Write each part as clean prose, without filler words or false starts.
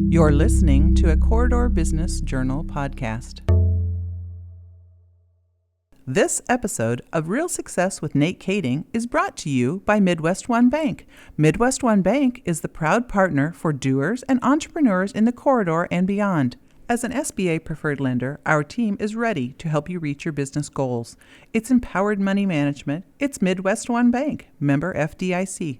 You're listening to a Corridor Business Journal podcast. This episode of Real Success with Nate Kaeding is brought to you by Midwest One Bank. Midwest One Bank is the proud partner for doers and entrepreneurs in the corridor and beyond. As an SBA preferred lender, our team is ready to help you reach your business goals. It's empowered money management. It's Midwest One Bank, member FDIC.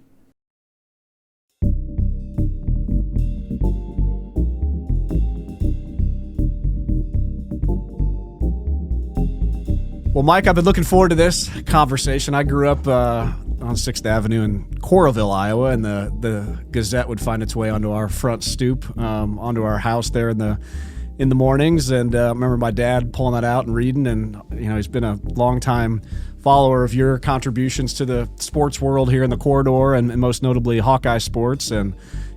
Well, Mike, I've been looking forward to this conversation. I grew up on 6th Avenue in Coralville, Iowa, and the Gazette would find its way onto our front stoop, onto our house there in the mornings. And I remember my dad pulling that out and reading. And he's been a longtime follower of your contributions to the sports world here in the corridor, and most notably Hawkeye sports. And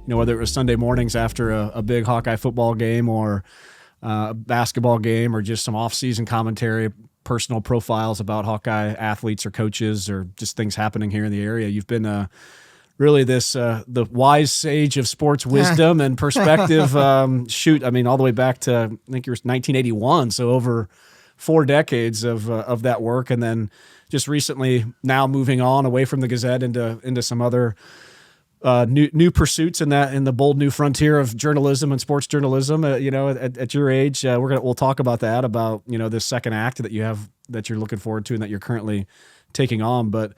whether it was Sunday mornings after a big Hawkeye football game or a basketball game, or just some off-season commentary, personal profiles about Hawkeye athletes or coaches, or just things happening here in the area. You've been really the wise sage of sports wisdom and perspective. All the way back to, I think it was 1981. So over 4 decades of that work. And then just recently now moving on away from the Gazette into some other new pursuits in the bold new frontier of journalism and sports journalism. At your age, we'll talk about that, about this second act that you have, that you're looking forward to, and that you're currently taking on. But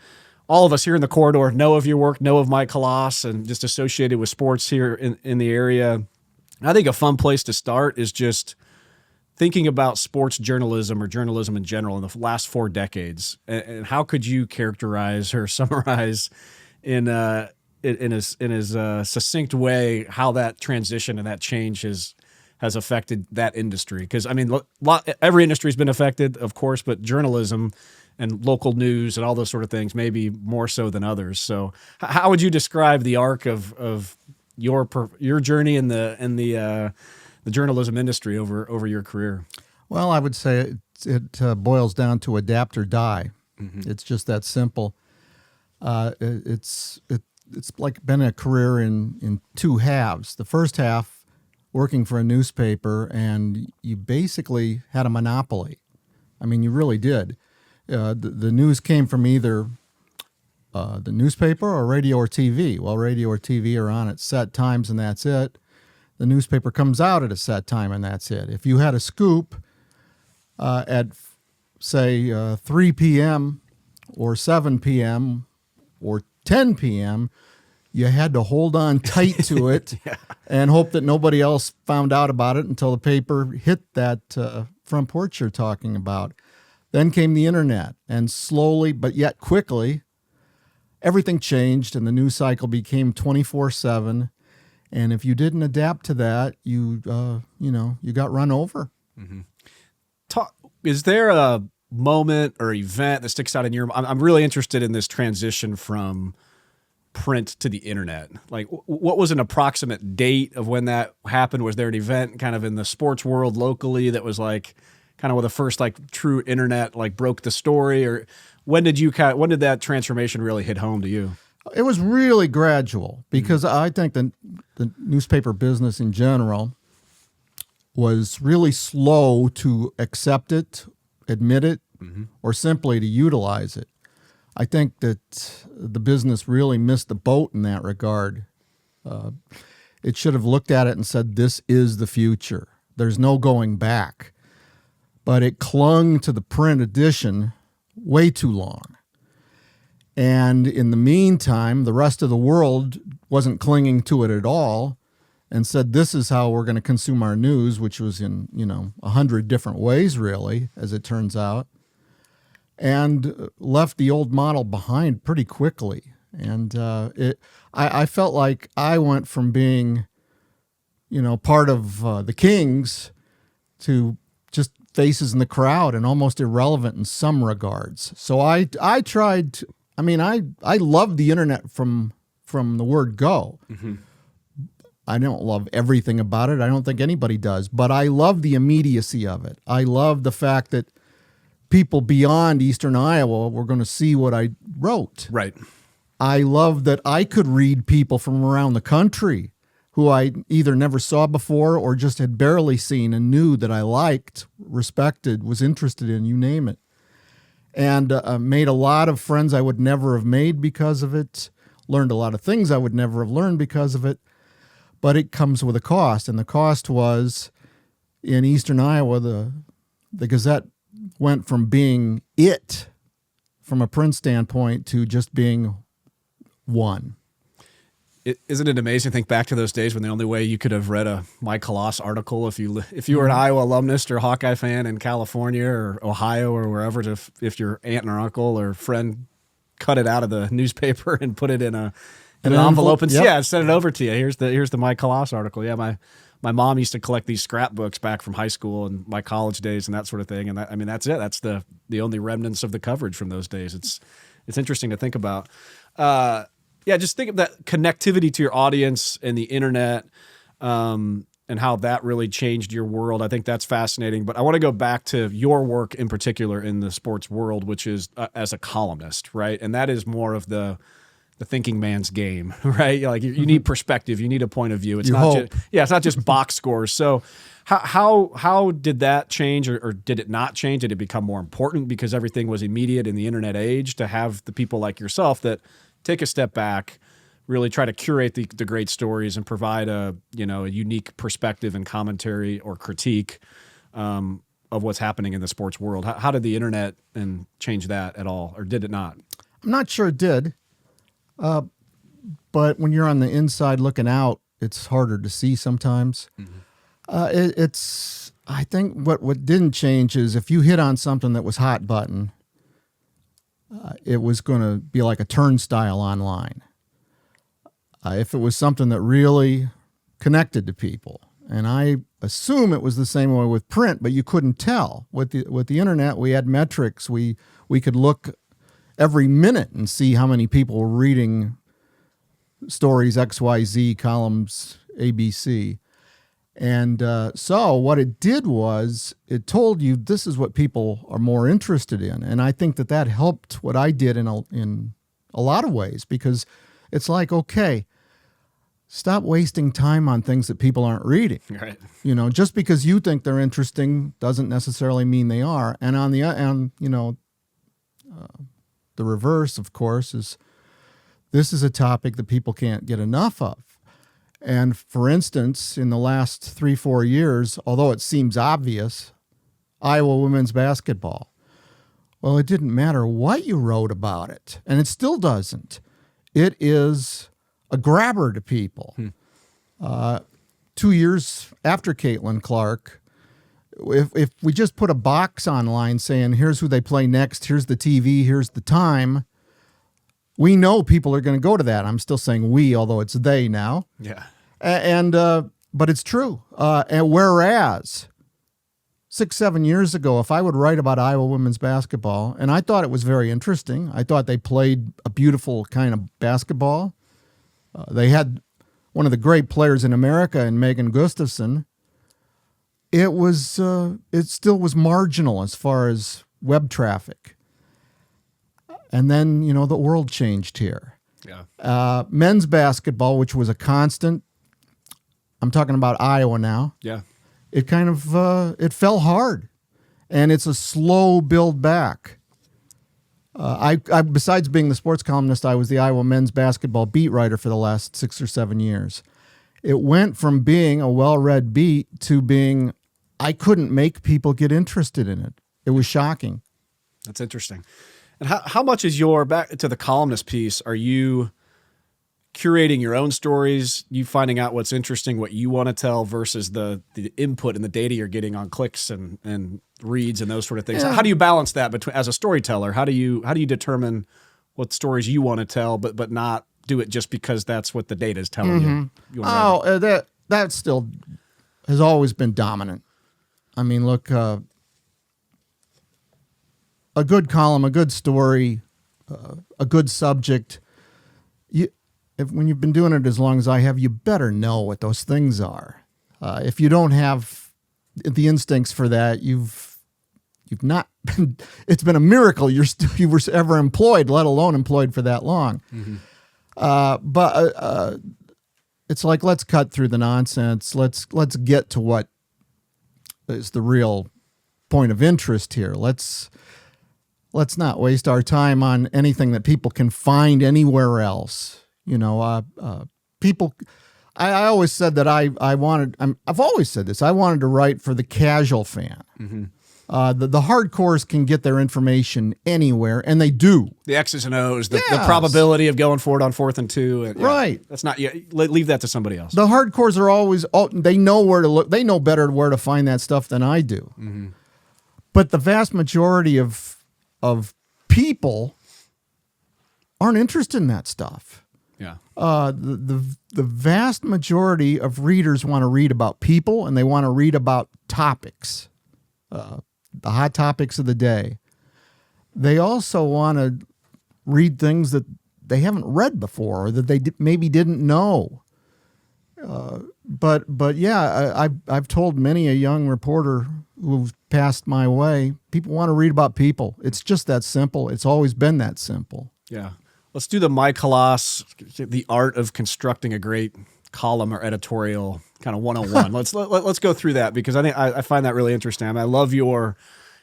all of us here in the corridor know of your work, know of Mike Hlas, and just associated with sports here in the area. I think a fun place to start is just thinking about sports journalism, or journalism in general, in the last 4 decades, and how could you characterize or summarize in his succinct way how that transition and that change has affected that industry? Because every industry has been affected, of course, but journalism and local news and all those sort of things maybe more so than others. So how would you describe the arc of your journey in the journalism industry over your career? Well, I would say it boils down to adapt or die. Mm-hmm. It's just that simple. It's like been a career in 2 halves. The first half, working for a newspaper, and you basically had a monopoly. You really did. The news came from either the newspaper or radio or TV. Well, radio or TV are on at set times, and that's it. The newspaper comes out at a set time, and that's it. If you had a scoop at, say, 3 p.m. or 7 p.m. or 10 p.m., you had to hold on tight to it yeah. and hope that nobody else found out about it until the paper hit that front porch you're talking about. Then came the internet, and slowly but yet quickly, everything changed, and the news cycle became 24/7. And if you didn't adapt to that, you got run over. Mm-hmm. Is there a moment or event that sticks out in your? I'm really interested in this transition from print to the internet. Like, what was an approximate date of when that happened? Was there an event kind of in the sports world locally that was like kind of where the first like true internet like broke the story? Or when did that transformation really hit home to you? It was really gradual, because I think the newspaper business in general was really slow to accept it, admit it, mm-hmm. or simply to utilize it. I think that the business really missed the boat in that regard. It should have looked at it and said, this is the future. There's no going back. But it clung to the print edition way too long. And in the meantime, the rest of the world wasn't clinging to it at all, and said, this is how we're going to consume our news, which was in 100 different ways, really, as it turns out. And left the old model behind pretty quickly. And I felt like I went from being, part of the Kings to just faces in the crowd and almost irrelevant in some regards. So I tried to, I loved the internet from the word go. Mm-hmm. I don't love everything about it. I don't think anybody does. But I love the immediacy of it. I love the fact that people beyond Eastern Iowa were going to see what I wrote. Right. I love that I could read people from around the country who I either never saw before or just had barely seen and knew that I liked, respected, was interested in, you name it. And made a lot of friends I would never have made because of it, learned a lot of things I would never have learned because of it, but it comes with a cost. And the cost was, in eastern Iowa, the Gazette went from being it, from a print standpoint, to just being one. Isn't it amazing to think back to those days when the only way you could have read a Mike Hlas article if you were an Iowa alumnus or Hawkeye fan in California or Ohio or wherever, if your aunt or uncle or friend cut it out of the newspaper and put it in an envelope and send it over to you. Here's the Mike Hlas article. Yeah, my mom used to collect these scrapbooks back from high school and my college days and that sort of thing. And that's it. That's the only remnants of the coverage from those days. It's interesting to think about. Yeah, just think of that connectivity to your audience and the internet, and how that really changed your world. I think that's fascinating. But I want to go back to your work in particular in the sports world, which is as a columnist, right? And that is more of the thinking man's game, right? Like you need perspective, you need a point of view. It's not just box scores. So how did that change, or did it not change? Did it become more important because everything was immediate in the internet age, to have the people like yourself that take a step back, really try to curate the great stories and provide a unique perspective and commentary or critique of what's happening in the sports world? How did the internet change that at all, or did it not? I'm not sure it did. But when you're on the inside looking out, it's harder to see sometimes. Mm-hmm. I think what didn't change is if you hit on something that was hot button, it was going to be like a turnstile online. If it was something that really connected to people, and I assume it was the same way with print, but you couldn't tell. With the internet, we had metrics. We could look every minute and see how many people were reading stories XYZ, columns ABC. And so what it did was it told you this is what people are more interested in. And I think that helped what I did in a lot of ways, because it's like, okay, stop wasting time on things that people aren't reading. Right. Just because you think they're interesting doesn't necessarily mean they are. And the reverse, of course, is this is a topic that people can't get enough of. And for instance, in the last 3-4 years, although it seems obvious, Iowa women's basketball. Well, it didn't matter what you wrote about it, and it still doesn't. It is a grabber to people. 2 years after Caitlin Clark, if we just put a box online saying, here's who they play next, here's the TV, here's the time, we know people are going to go to that. I'm still saying we, although it's they now. Yeah. But it's true. And whereas 6-7 years ago, if I would write about Iowa women's basketball, and I thought it was very interesting, I thought they played a beautiful kind of basketball. They had one of the great players in America in Megan Gustafson. It still was marginal as far as web traffic. And then, the world changed here. Yeah. Men's basketball, which was a constant, I'm talking about Iowa now. Yeah. It kind of, it fell hard. And it's a slow build back. I besides being the sports columnist, I was the Iowa men's basketball beat writer for the last 6 or 7 years. It went from being a well-read beat to being, I couldn't make people get interested in it. It was shocking. That's interesting. And how much is back to the columnist piece, are you curating your own stories, you finding out what's interesting, what you want to tell, versus the input and the data you're getting on clicks and reads and those sort of things? Yeah. How do you balance that between, as a storyteller, how do you determine what stories you want to tell, but not do it just because that's what the data is telling you? That still has always been dominant. I mean, look, a good column, a good story, a good subject. When you've been doing it as long as I have, you better know what those things are. If you don't have the instincts for that, you've not been. It's been a miracle you were ever employed, let alone employed for that long. Mm-hmm. But it's like, let's cut through the nonsense. Let's get to what is the real point of interest here. Let's not waste our time on anything that people can find anywhere else. People. I always said that I've always said this. I wanted to write for the casual fan. Mm-hmm. The hardcores can get their information anywhere, and they do. The X's and O's, the probability of going for it on 4th and 2. And, right. That's not. Leave that to somebody else. The hardcores are always. They know where to look. They know better where to find that stuff than I do. Mm-hmm. But the vast majority of people aren't interested in that stuff. Yeah. The vast majority of readers want to read about people, and they want to read about topics, the hot topics of the day. They also want to read things that they haven't read before, or that they maybe didn't know. But yeah, I've told many a young reporter who's passed my way, people want to read about people. It's just that simple. It's always been that simple. Yeah. Let's do the Mike Hlas, the art of constructing a great column or editorial kind of 101. Let's go through that, because I think I find that really interesting. I love your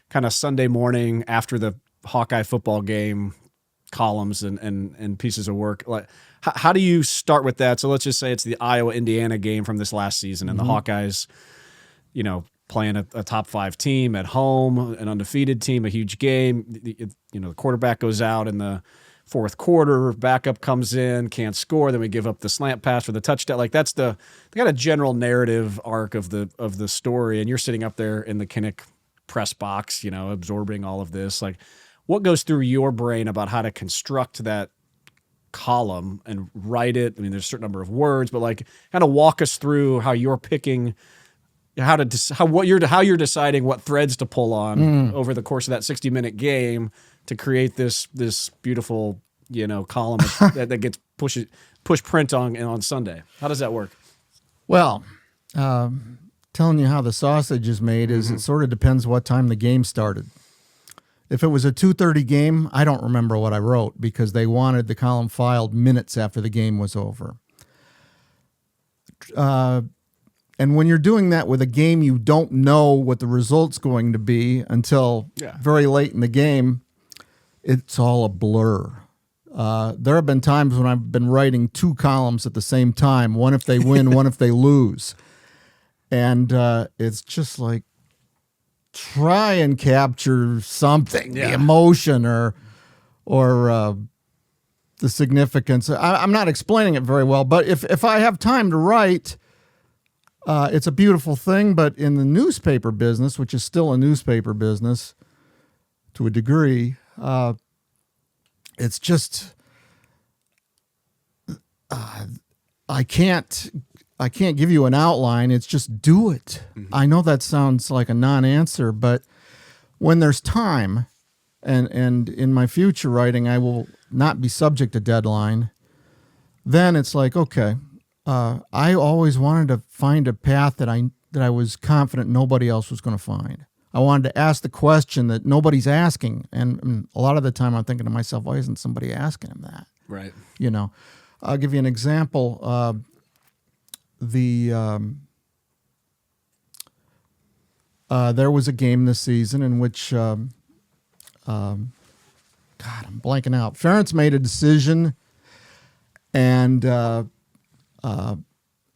kind of Sunday morning after the Hawkeye football game columns and pieces of work. Like, how do you start with that? So let's just say it's the Iowa-Indiana game from this last season, and the Hawkeyes, playing a top 5 team at home, an undefeated team, a huge game. The quarterback goes out in the fourth quarter, backup comes in, can't score, then we give up the slant pass for the touchdown. Like, that's the kind of general narrative arc of the story, and you're sitting up there in the Kinnick press box, absorbing all of this. Like, what goes through your brain about how to construct that column and write it? I mean, there's a certain number of words, but like, kind of walk us through how you're picking how you're deciding what threads to pull on over the course of that 60-minute game to create this beautiful, column that gets push print on Sunday. How does that work? Well, telling you how the sausage is made is it sort of depends what time the game started. If it was a 2:30 game, I don't remember what I wrote, because they wanted the column filed minutes after the game was over. And when you're doing that with a game, you don't know what the result's going to be until very late in the game. It's all a blur. There have been times when I've been writing 2 columns at the same time, one if they win, one if they lose. And it's just like, try and capture something, the emotion or the significance. I'm not explaining it very well, but if I have time to write, it's a beautiful thing. But in the newspaper business, which is still a newspaper business to a degree, it's just I can't give you an outline. It's just do it. I know that sounds like a non-answer, but when there's time, and in my future writing, I will not be subject to deadline, then it's like, okay, I always wanted to find a path that I was confident nobody else was going to find. I wanted to ask the question that nobody's asking, and a lot of the time I'm thinking to myself, why isn't somebody asking him that? Right. I'll give you an example. There was a game this season in which, God, I'm blanking out. Ferentz made a decision, and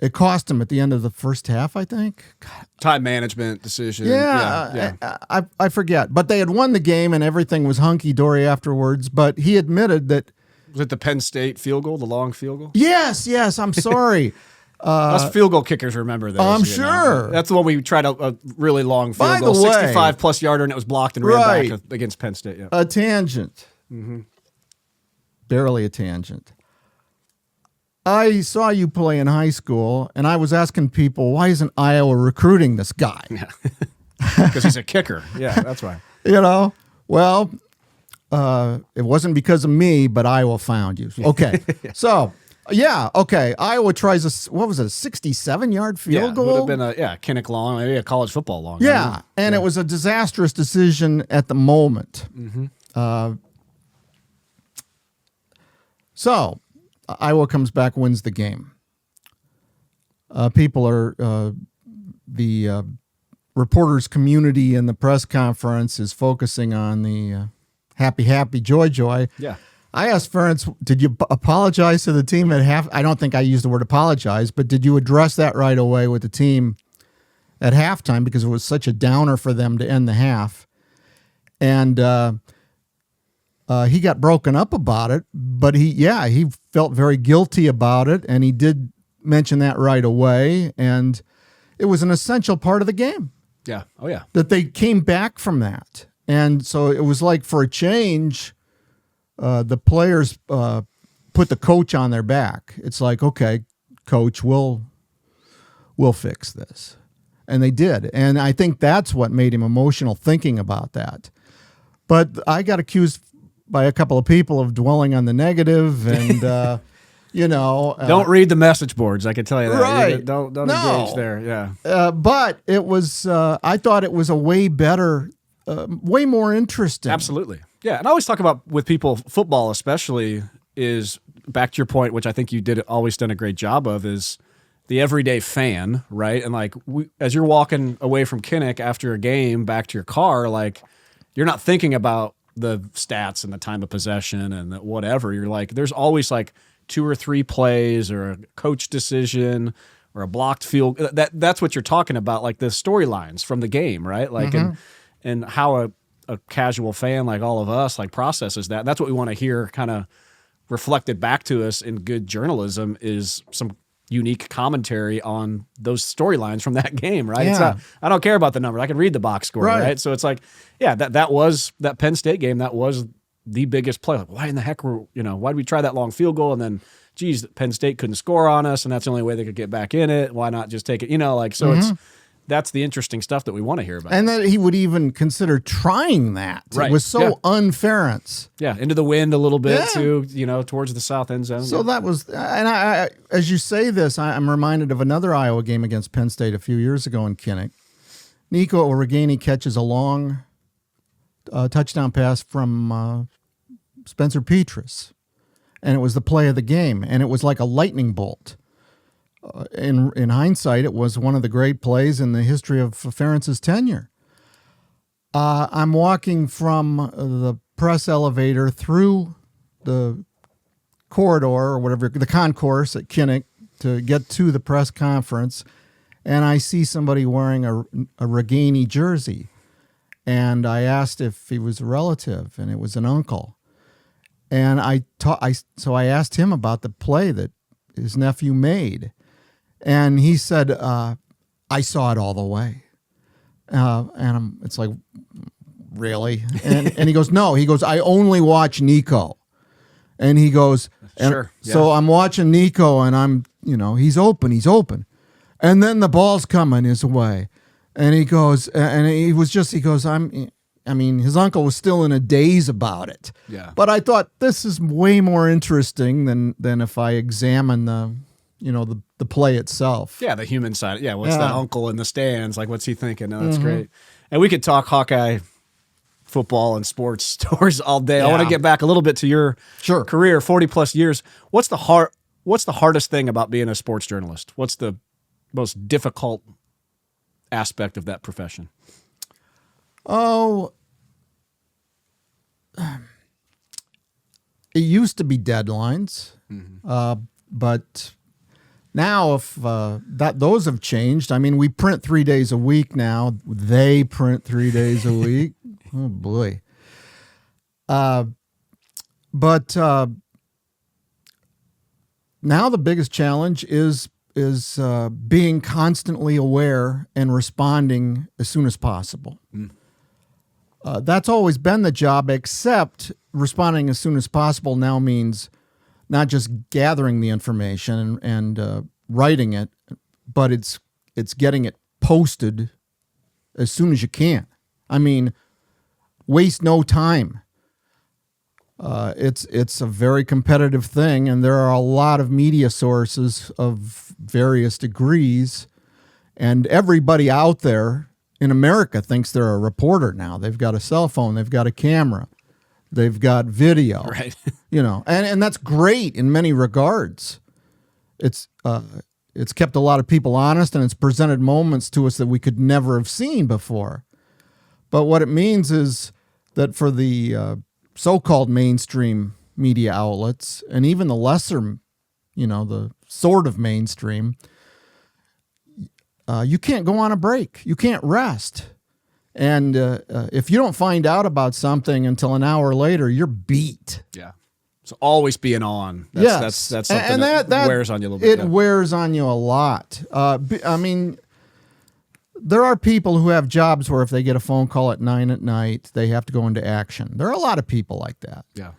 it cost him at the end of the first half, I think. God. Time management decision. Yeah. I forget. But they had won the game, and everything was hunky-dory afterwards. But he admitted that. Was it the Penn State field goal, the long field goal? Yes, I'm sorry. Us field goal kickers remember those. I'm sure. That's the one we tried a really long field goal, 65-plus yarder, and it was blocked and ran back against Penn State. Yeah. A tangent. Barely a tangent. I saw you play in high school, and I was asking people, why isn't Iowa recruiting this guy? Because he's a kicker. Yeah, that's why. Well, it wasn't because of me, but Iowa found you. Okay. So... yeah, okay. Iowa tries a 67-yard field goal? It would have been Kinnick long, maybe a college football long. Yeah, and it was a disastrous decision at the moment. So Iowa comes back, wins the game. people are the reporters community in the press conference is focusing on the happy, joy. Yeah. I asked Ferentz, did you apologize to the team at half? I don't think I used the word apologize, but did you address that right away with the team at halftime, because it was such a downer for them to end the half? And he got broken up about it, but he felt very guilty about it, and he did mention that right away, and it was an essential part of the game. Yeah. Oh, yeah. That they came back from that. And so it was like, for a change, the players put the coach on their back. It's like, okay, coach, we'll fix this. And they did. And I think that's what made him emotional, thinking about that. But I got accused by a couple of people of dwelling on the negative and, don't read the message boards, I can tell you that. Right. Don't engage there, yeah. But it was, I thought it was a way better, way more interesting. Absolutely. Yeah, and I always talk about, with people, football especially, is, back to your point, which I think you always done a great job of, is the everyday fan, right? And like, as you're walking away from Kinnick after a game back to your car, like, you're not thinking about the stats and the time of possession and the whatever. You're like, there's always like 2 or 3 plays or a coach decision or a blocked field. That's what you're talking about, like the storylines from the game, right? Like, and how a casual fan like all of us like processes that. That's what we want to hear kind of reflected back to us in good journalism, is some unique commentary on those storylines from that game, right? Yeah. It's not, I don't care about the numbers. I can read the box score, right? So it's like, yeah, that was that Penn State game. That was the biggest play. Like, why in the heck why did we try that long field goal? And then, geez, Penn State couldn't score on us, and that's the only way they could get back in it. Why not just take it? So that's the interesting stuff that we want to hear about. And that he would even consider trying that. Right. It was so unference. Yeah, into the wind a little bit too, towards the south end zone. So that was, and I, as you say this, I'm reminded of another Iowa game against Penn State a few years ago in Kinnick. Nico Origani catches a long touchdown pass from Spencer Petras, and it was the play of the game, and it was like a lightning bolt. In hindsight, it was one of the great plays in the history of Ferentz's tenure. I'm walking from the press elevator through the corridor or whatever, the concourse at Kinnick, to get to the press conference, and I see somebody wearing a Reganey jersey. And I asked if he was a relative, and it was an uncle. And so I asked him about the play that his nephew made. And he said, I saw it all the way. And it's like, really? And he goes, no. He goes, I only watch Nico. And he goes, Sure. Yeah. So I'm watching Nico, and I'm, he's open. And then the ball's coming his way. And he goes, his uncle was still in a daze about it. Yeah. But I thought, this is way more interesting than if I examine the play itself. Yeah, the human side. Yeah, what's that uncle in the stands? Like, what's he thinking? No, that's great. And we could talk Hawkeye football and sports stories all day. Yeah. I want to get back a little bit to your career, 40-plus years. What's the hardest thing about being a sports journalist? What's the most difficult aspect of that profession? Oh, it used to be deadlines, but now if those have changed. I mean, we print 3 days a week now. They print 3 days a week. Oh boy. But now the biggest challenge is being constantly aware and responding as soon as possible. That's always been the job, except responding as soon as possible now means not just gathering the information and writing it, but it's getting it posted as soon as you can. I mean, waste no time. It's a very competitive thing, and there are a lot of media sources of various degrees, and everybody out there in America thinks they're a reporter now. They've got a cell phone, they've got a camera, they've got video, right? And that's great in many regards. It's it's kept a lot of people honest, and it's presented moments to us that we could never have seen before. But what it means is that for the so-called mainstream media outlets, and even the lesser, the sort of mainstream, you can't go on a break. You can't rest. And if you don't find out about something until an hour later, you're beat. Yeah. So always being on. That's something and that wears on you a little bit. It wears on you a lot. I mean, there are people who have jobs where if they get a phone call at 9 p.m, they have to go into action. There are a lot of people like that. Yeah.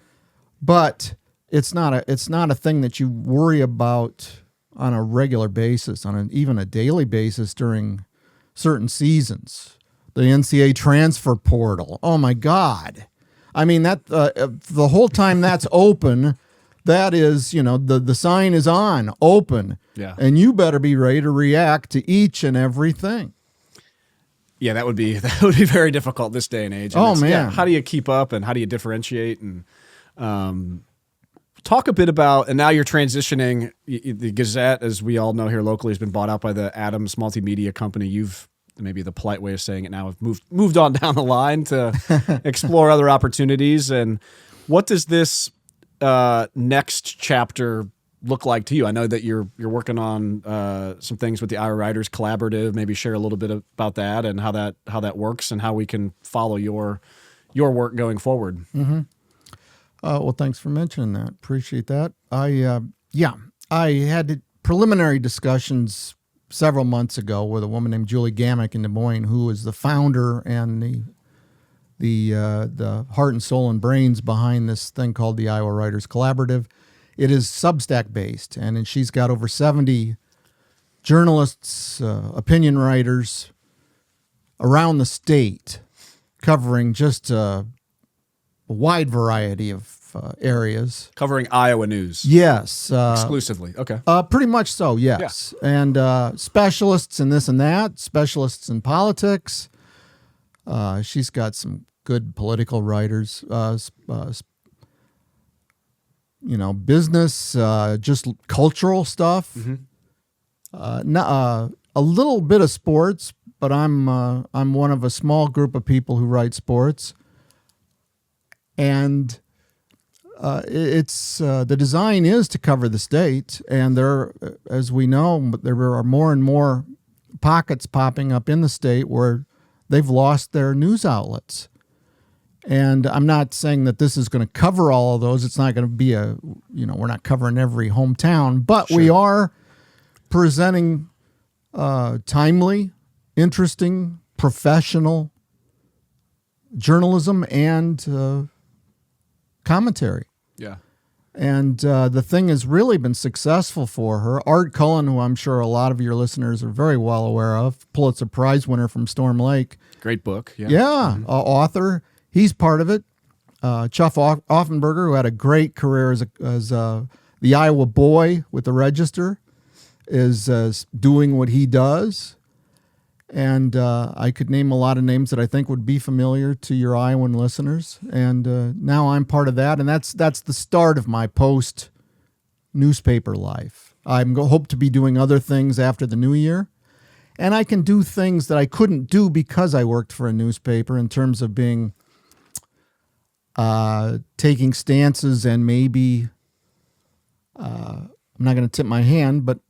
But it's not a thing that you worry about on a regular basis, on even a daily basis during certain seasons. The NCAA transfer portal. Oh my God. I mean, that the whole time that's open, that is, the sign is on, open. Yeah. And you better be ready to react to each and everything. Yeah, that would be very difficult this day and age. And man. Yeah, how do you keep up and how do you differentiate? And talk a bit about, and now you're transitioning, the Gazette, as we all know here locally, has been bought out by the Adams Multimedia Company. You've, maybe the polite way of saying it now, have moved on down the line to explore other opportunities. And what does this next chapter look like to you? I know that you're working on some things with the Iowa Writers Collaborative. Maybe share a little bit about that and how that works and how we can follow your work going forward. Mm-hmm. Well, thanks for mentioning that. Appreciate that. I had preliminary discussions several months ago with a woman named Julie Gamick in Des Moines, who is the founder and the heart and soul and brains behind this thing called the Iowa Writers Collaborative. It is Substack based, and she's got over 70 journalists, opinion writers around the state, covering just a wide variety of areas. Covering Iowa news. Yes. Exclusively. Okay. Pretty much so, yes. Yeah. And specialists in this and that, specialists in politics. She's got some good political writers, business, just cultural stuff. Mm-hmm. A little bit of sports, but I'm one of a small group of people who write sports. And it's the design is to cover the state, and there, as we know, there are more and more pockets popping up in the state where they've lost their news outlets. And I'm not saying that this is going to cover all of those. It's not going to be we're not covering every hometown, but sure, we are presenting timely, interesting, professional journalism and commentary. Yeah. And the thing has really been successful for her. Art Cullen, who I'm sure a lot of your listeners are very well aware of, Pulitzer Prize winner from Storm Lake. Great book. Yeah. Yeah. Mm-hmm. Author. He's part of it. Chuff Offenberger, who had a great career as the Iowa Boy with the Register, is doing what he does. And I could name a lot of names that I think would be familiar to your Iowan listeners. And now I'm part of that, and that's the start of my post-newspaper life. I hope to be doing other things after the new year. And I can do things that I couldn't do because I worked for a newspaper in terms of being taking stances and maybe I'm not going to tip my hand, but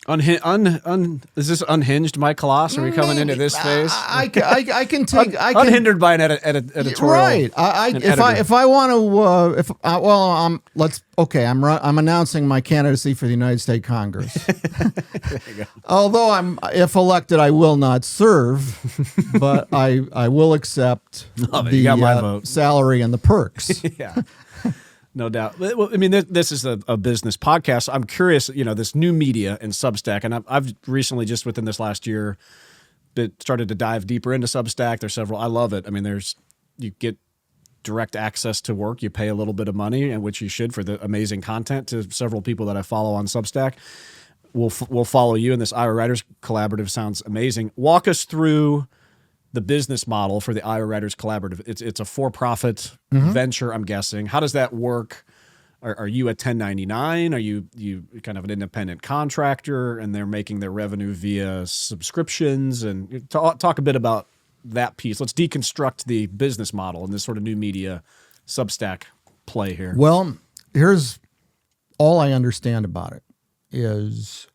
is this unhinged, Mike Hlas? Are we coming into this phase? I can take unhindered by an editorial. Right. If I want to, I'm announcing my candidacy for the United States Congress. There you go. Although if elected, I will not serve, but I will accept the salary and the perks. Yeah. No doubt. Well, I mean, this is a business podcast. I'm curious, this new media and Substack, and I've recently, just within this last year, started to dive deeper into Substack. There's several. I love it. I mean, you get direct access to work. You pay a little bit of money, and which you should, for the amazing content, to several people that I follow on Substack. We'll follow you, and this Iowa Writers Collaborative sounds amazing. Walk us through the business model for the Iowa Writers Collaborative. It's a for-profit venture, I'm guessing. How does that work? Are you a 1099? Are you kind of an independent contractor, and they're making their revenue via subscriptions? And talk a bit about that piece. Let's deconstruct the business model and this sort of new media Substack play here. Well, here's all I understand about it is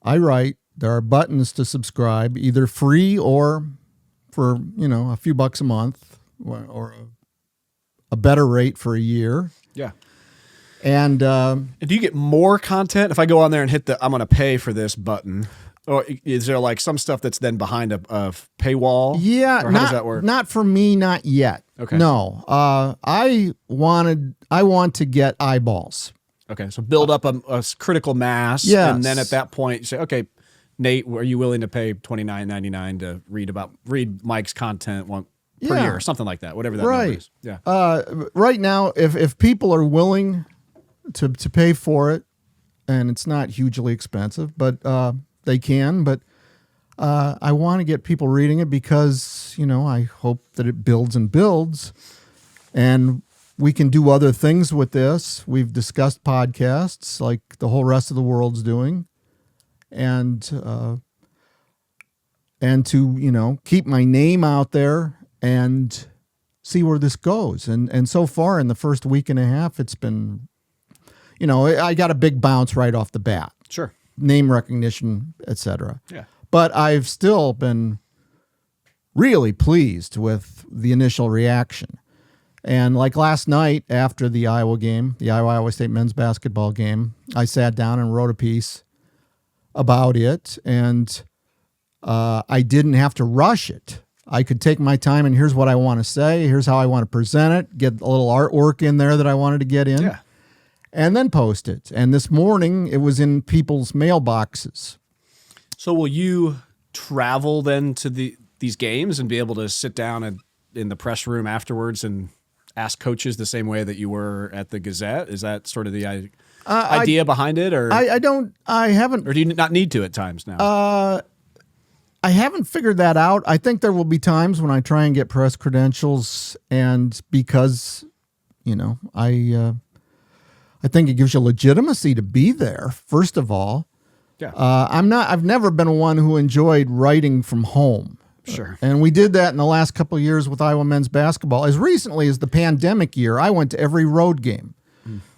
I write, there are buttons to subscribe, either free or for, a few bucks a month or a better rate for a year. Yeah. And do you get more content if I go on there and hit the I'm going to pay for this button? Or is there like some stuff that's then behind a paywall? Yeah. Or how does that work? Not for me, not yet. Okay. No. I want to get eyeballs. Okay. So build up a critical mass. Yes. And then at that point you say, okay, Nate, are you willing to pay $29.99 to read Mike's content per year or something like that, whatever that number is. Yeah. Right now, if people are willing to pay for it, and it's not hugely expensive, but they can. But I want to get people reading it because I hope that it builds and builds, and we can do other things with this. We've discussed podcasts like the whole rest of the world's doing, and to keep my name out there and see where this goes. And so far in the first week and a half, it's been, I got a big bounce right off the bat. Sure. Name recognition, etc. Yeah. But I've still been really pleased with the initial reaction. And like last night after the Iowa game, the Iowa State men's basketball game, I sat down and wrote a piece about it, and I didn't have to rush it. I could take my time, and here's what I want to say. Here's how I want to present it. Get a little artwork in there that I wanted to get in. Yeah. And then post it. And this morning, it was in people's mailboxes. So will you travel then to these games and be able to sit down in the press room afterwards and ask coaches the same way that you were at the Gazette? Is that sort of the idea behind it? Or I haven't. Or do you not need to at times now? I haven't figured that out. I think there will be times when I try and get press credentials, and because, I think it gives you legitimacy to be there, first of all. Yeah. I've never been one who enjoyed writing from home. Sure. And we did that in the last couple of years with Iowa men's basketball. As recently as the pandemic year, I went to every road game,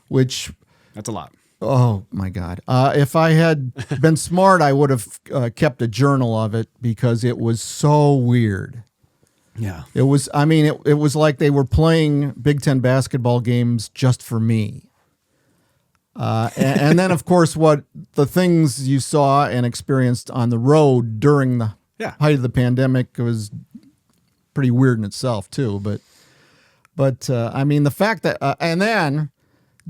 which... That's a lot. Oh, my God. If I had been smart, I would have kept a journal of it because it was so weird. Yeah. It was, it was like they were playing Big Ten basketball games just for me. And then, of course, what the things you saw and experienced on the road during the height of the pandemic was pretty weird in itself, too. But the fact that, and then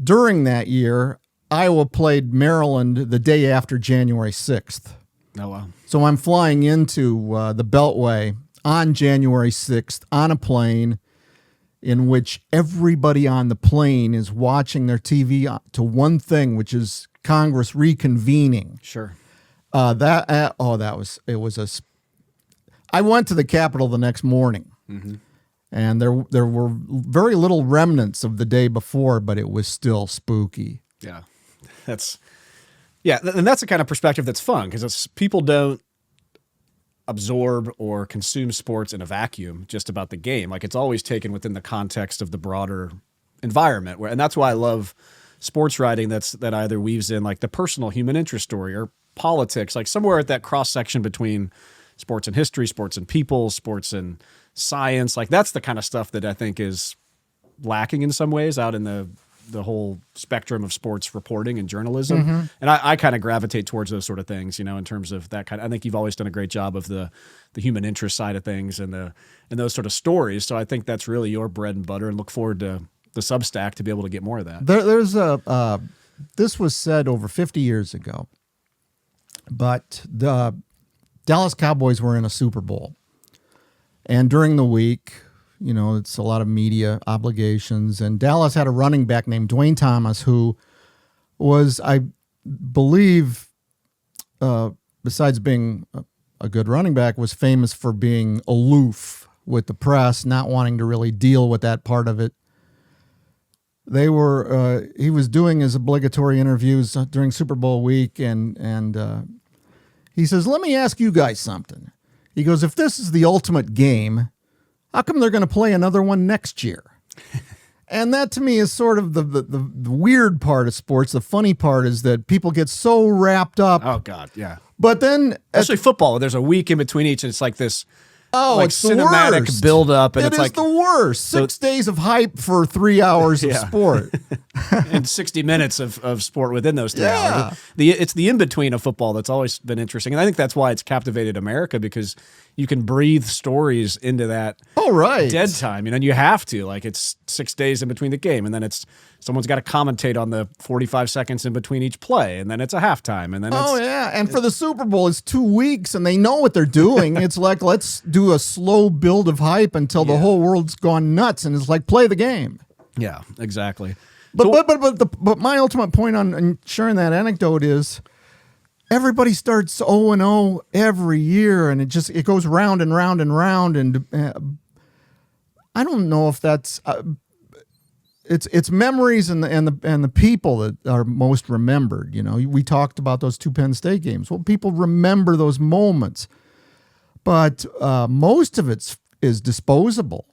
during that year, Iowa played Maryland the day after January 6th. Oh, wow. So I'm flying into the Beltway on January 6th on a plane in which everybody on the plane is watching their TV to one thing, which is Congress reconvening. Sure. I went to the Capitol the next morning, and there were very little remnants of the day before, but it was still spooky. Yeah. And that's the kind of perspective that's fun, because people don't absorb or consume sports in a vacuum just about the game. Like, it's always taken within the context of the broader environment, and that's why I love sports writing that either weaves in like the personal human interest story or politics, like somewhere at that cross section between sports and history, sports and people, sports and science. Like, that's the kind of stuff that I think is lacking in some ways out in the whole spectrum of sports reporting and journalism. And I kind of gravitate towards those sort of things, in terms of that kind of, I think you've always done a great job of the human interest side of things and those sort of stories. So I think that's really your bread and butter, and look forward to the Substack to be able to get more of that. This was said over 50 years ago, but the Dallas Cowboys were in a Super Bowl, and during the week, it's a lot of media obligations. And Dallas had a running back named Dwayne Thomas, who was, I believe, besides being a good running back, was famous for being aloof with the press, not wanting to really deal with that part of it. he was doing his obligatory interviews during Super Bowl week, and he says, "Let me ask you guys something." He goes, "If this is the ultimate game, how come they're going to play another one next year?" And that to me is sort of the weird part of sports. The funny part is that people get so wrapped up. Oh God, yeah. But then, especially football, there's a week in between each, and it's like this. Like it's cinematic the worst. build up, and It it's is like the worst. 6 days of hype for 3 hours of sport, and 60 minutes of sport within those 3 Yeah. hours. It's the in between of football that's always been interesting, and I think that's why it's captivated America, because you can breathe stories into that. Oh, right. Dead time, and you have to, like, it's 6 days in between the game, and then it's someone's got to commentate on the 45 seconds in between each play, and then it's a halftime, and then and for the Super Bowl, it's 2 weeks, and they know what they're doing. It's like, let's do a slow build of hype until the whole world's gone nuts, and it's like, play the game. Yeah, exactly. But my ultimate point on sharing that anecdote is, everybody starts 0-0 every year, and it goes round and round and round, and I don't know if that's it's memories and the people that are most remembered. We talked about those 2 Penn State games. Well, people remember those moments, but most of it is disposable.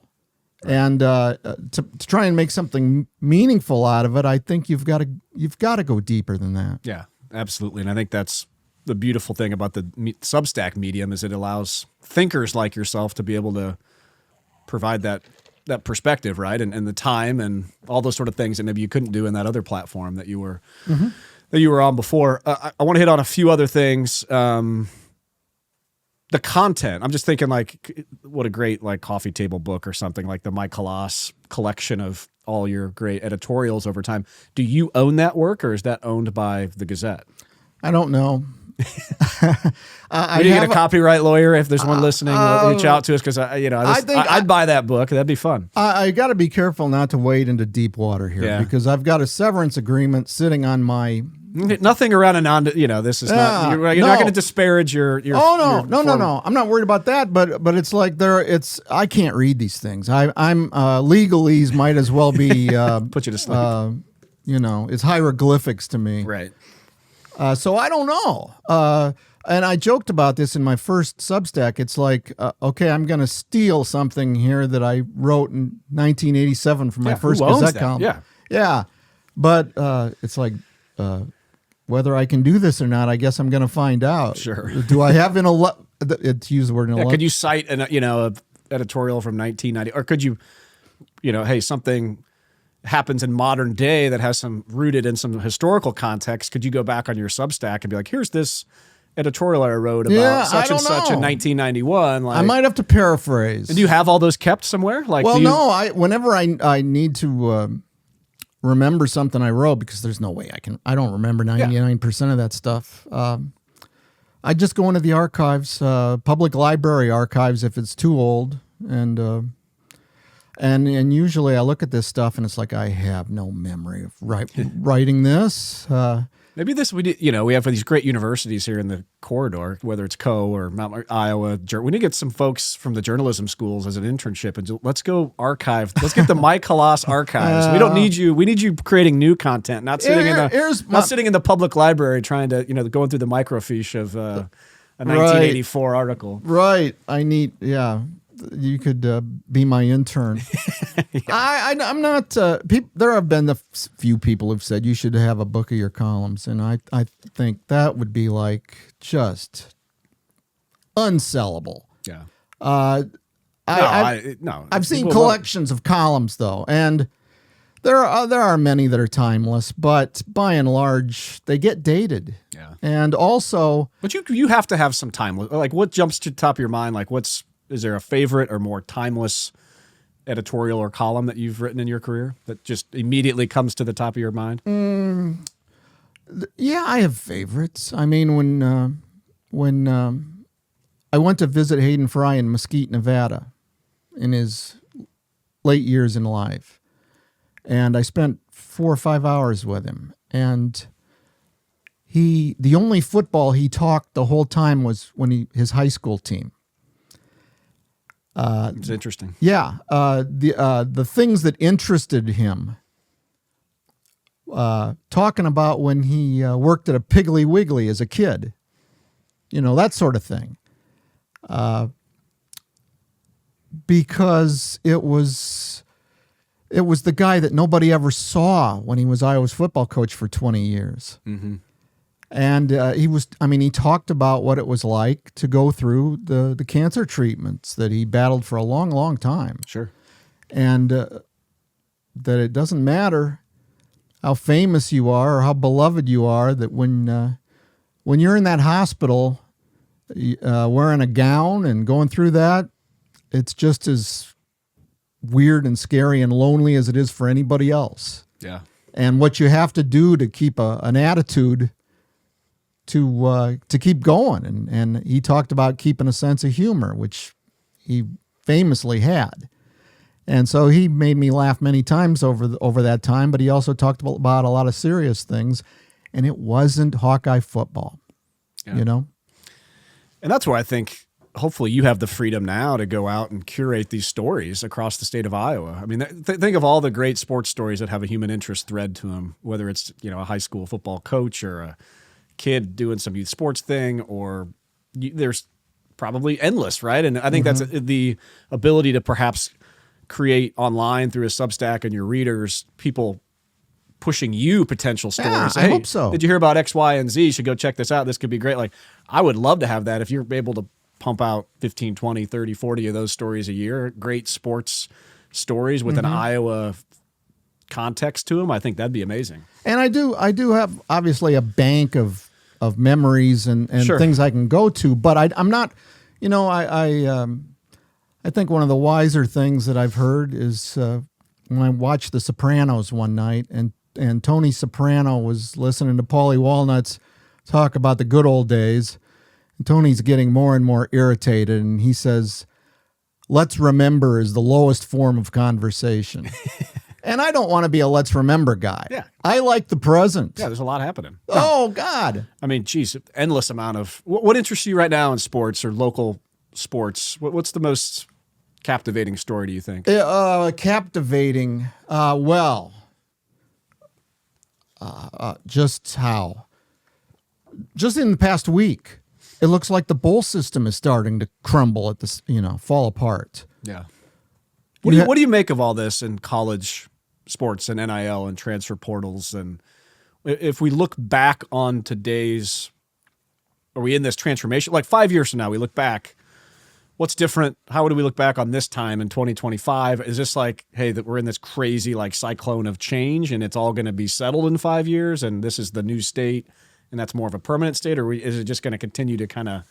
And to try and make something meaningful out of it, I think you've got to go deeper than that. Yeah, absolutely. And I think that's the beautiful thing about the Substack medium, is it allows thinkers like yourself to be able to provide that perspective, right? And the time and all those sort of things that maybe you couldn't do in that other platform that you were on before. I want to hit on a few other things. The content. I'm just thinking, like, what a great, like, coffee table book or something, like the Mike Hlas collection of all your great editorials over time. Do you own that work, or is that owned by the Gazette? I don't know. We need to get a copyright lawyer. If there's one listening, reach out to us, because I'd buy that book. That'd be fun. I got to be careful not to wade into deep water here, because I've got a severance agreement sitting on my. Nothing around a non. This is not. You're not going to disparage your. Oh no! I'm not worried about that. But it's like I can't read these things. I'm legalese might as well be put you to sleep. It's hieroglyphics to me. Right. So I don't know. And I joked about this in my first Substack. It's like, okay, I'm going to steal something here that I wrote in 1987 from my first Gazette column. Yeah. But it's like, whether I can do this or not, I guess I'm going to find out. Sure. Do I have to use the word could you cite an editorial from 1990, or could you, hey, something happens in modern day that has some rooted in some historical context? Could you go back on your Substack and be like, here's this editorial I wrote about such and such in 1991? Like, I might have to paraphrase. And do you have all those kept somewhere? Like, whenever I need to remember something I wrote, because there's no way I don't remember 99% of that stuff. I just go into the archives, public library archives, if it's too old, and usually I look at this stuff and it's like, I have no memory of writing this. Maybe we have these great universities here in the corridor, whether it's or Mount Iowa. We need to get some folks from the journalism schools as an internship, and let's go archive. Let's get the Mike Hlas archives. We don't need you. We need you creating new content, not sitting in the public library trying to, going through the microfiche of a 1984 article. Right. You could be my intern. I'm not. There have been a few people who've said you should have a book of your columns, and I think that would be like just unsellable. Yeah. I've seen collections of columns though, and there are many that are timeless, but by and large they get dated. Yeah. And also, but you have to have some timeless. Like, what jumps to the top of your mind? Like, is there a favorite or more timeless editorial or column that you've written in your career that just immediately comes to the top of your mind? Yeah, I have favorites. I mean, when I went to visit Hayden Fry in Mesquite, Nevada, in his late years in life, and I spent 4 or 5 hours with him, and the only football he talked the whole time was his high school team. It's interesting. Yeah. The things that interested him talking about when he worked at a Piggly Wiggly as a kid, that sort of thing. Because it was the guy that nobody ever saw when he was Iowa's football coach for 20 years. Mm-hmm. And he talked about what it was like to go through the cancer treatments that he battled for a long, long time. Sure. And that it doesn't matter how famous you are or how beloved you are, that when you're in that hospital wearing a gown and going through that, it's just as weird and scary and lonely as it is for anybody else. Yeah. And what you have to do to keep an attitude to keep going. And he talked about keeping a sense of humor, which he famously had. And so he made me laugh many times over that time, but he also talked about a lot of serious things, and it wasn't Hawkeye football, And that's where I think hopefully you have the freedom now to go out and curate these stories across the state of Iowa. I mean, think of all the great sports stories that have a human interest thread to them, whether it's, a high school football coach or a kid doing some youth sports thing, or there's probably endless, right? And I think that's the ability to perhaps create online through a Substack and your readers, people pushing you potential stories. Yeah, I hope so. Did you hear about X, Y, and Z? You should go check this out. This could be great. Like, I would love to have that. If you're able to pump out 15, 20, 30, 40 of those stories a year, great sports stories with an Iowa context to them, I think that'd be amazing. And I do have obviously a bank of memories and Sure. things I can go to, but I'm not, I think one of the wiser things that I've heard is when I watched The Sopranos one night, and Tony Soprano was listening to Paulie Walnuts talk about the good old days, and Tony's getting more and more irritated, and he says, "Let's remember" is the lowest form of conversation. And I don't want to be a let's remember guy. Yeah. I like the present. Yeah, there's a lot happening. Oh, God. I mean, geez, endless amount of what interests you right now in sports or local sports? What's the most captivating story, do you think? Captivating. Just how? Just in the past week, it looks like the bowl system is starting to crumble at this, fall apart. Yeah. What do you make of all this in college sports and NIL and transfer portals? And if we look back on today's, are we in this transformation? Like 5 years from now, we look back, what's different? How do we look back on this time in 2025? Is this like, hey, that we're in this crazy like cyclone of change and it's all going to be settled in 5 years and this is the new state and that's more of a permanent state? Or is it just going to continue to kind of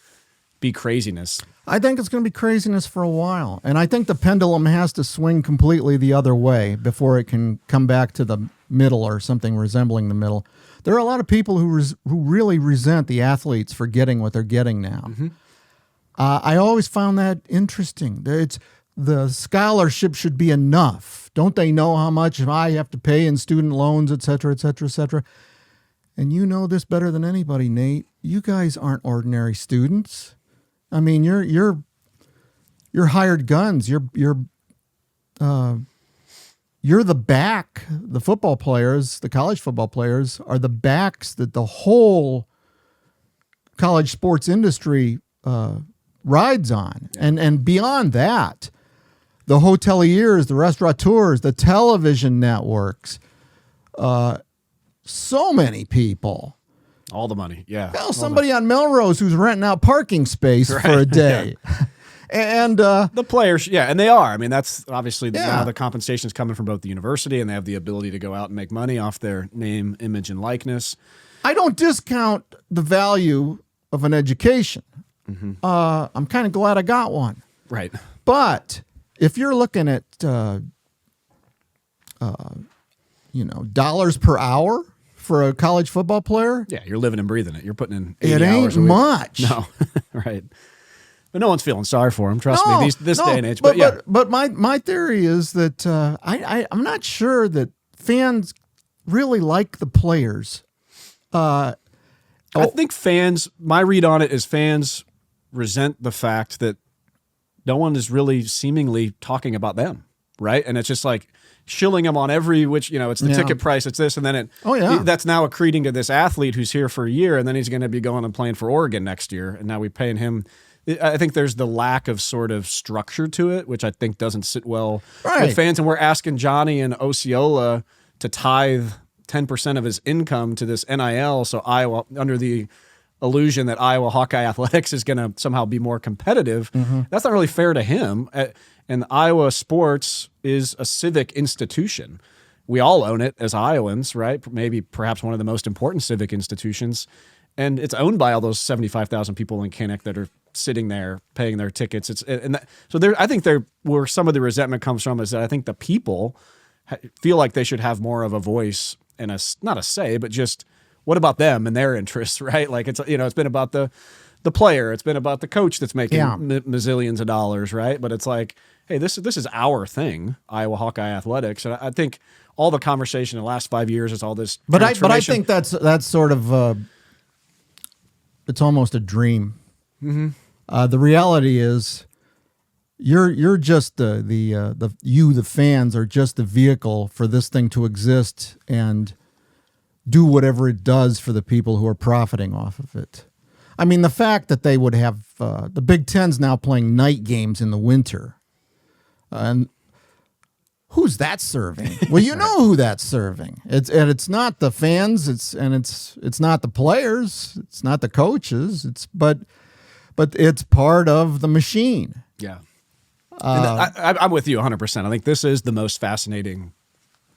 be craziness? I think it's going to be craziness for a while. And I think the pendulum has to swing completely the other way before it can come back to the middle or something resembling the middle. There are a lot of people who really resent the athletes for getting what they're getting now. Mm-hmm. I always found that interesting. The scholarship should be enough. Don't they know how much I have to pay in student loans, et cetera, et cetera, et cetera? And you know this better than anybody, Nate. You guys aren't ordinary students. I mean, you're hired guns. You're the back. The football players, the college football players, are the backs that the whole college sports industry rides on. Yeah. And beyond that, the hoteliers, the restaurateurs, the television networks, so many people. All the money, yeah. Well, somebody on Melrose who's renting out parking space for a day. And the players, yeah, and they are. I mean, that's obviously now the compensation is coming from both the university and they have the ability to go out and make money off their name, image, and likeness. I don't discount the value of an education. Mm-hmm. I'm kind of glad I got one. Right. But if you're looking at, dollars per hour for a college football player. Yeah, you're living and breathing it. You're putting in 80 hours a week. It ain't much. No, right. But no one's feeling sorry for him. Trust me, this day and age. But my theory is that I'm not sure that fans really like the players. I think my read on it is fans resent the fact that no one is really seemingly talking about them. right? And it's just like shilling him on every which, it's the ticket price, it's this, and then that's now accreting to this athlete who's here for a year, and then he's going to be going and playing for Oregon next year, and now we're paying him. I think there's the lack of sort of structure to it, which I think doesn't sit well with fans, and we're asking Johnny and Osceola to tithe 10% of his income to this NIL, so Iowa, under the illusion that Iowa Hawkeye Athletics is going to somehow be more competitive. That's not really fair to him. And Iowa sports is a civic institution. We all own it as Iowans, right? Maybe perhaps one of the most important civic institutions. And it's owned by all those 75,000 people in Kinnick that are sitting there paying their tickets. I think where some of the resentment comes from is that I think the people feel like they should have more of a voice and not a say, but just what about them and their interests, right? Like it's been about the player, it's been about the coach that's making mazillions of dollars, right? But it's like, hey, this is our thing, Iowa Hawkeye Athletics, and I think all the conversation in the last 5 years is all this. But I think that's sort of it's almost a dream. The reality is, you're just the fans are just the vehicle for this thing to exist and do whatever it does for the people who are profiting off of it. I mean, the fact that they would have the Big Ten's now playing night games in the winter, and who's that serving? Well, you know who that's serving. It's not the fans. It's not the players. It's not the coaches. But it's part of the machine. Yeah, I'm with you 100%. I think this is the most fascinating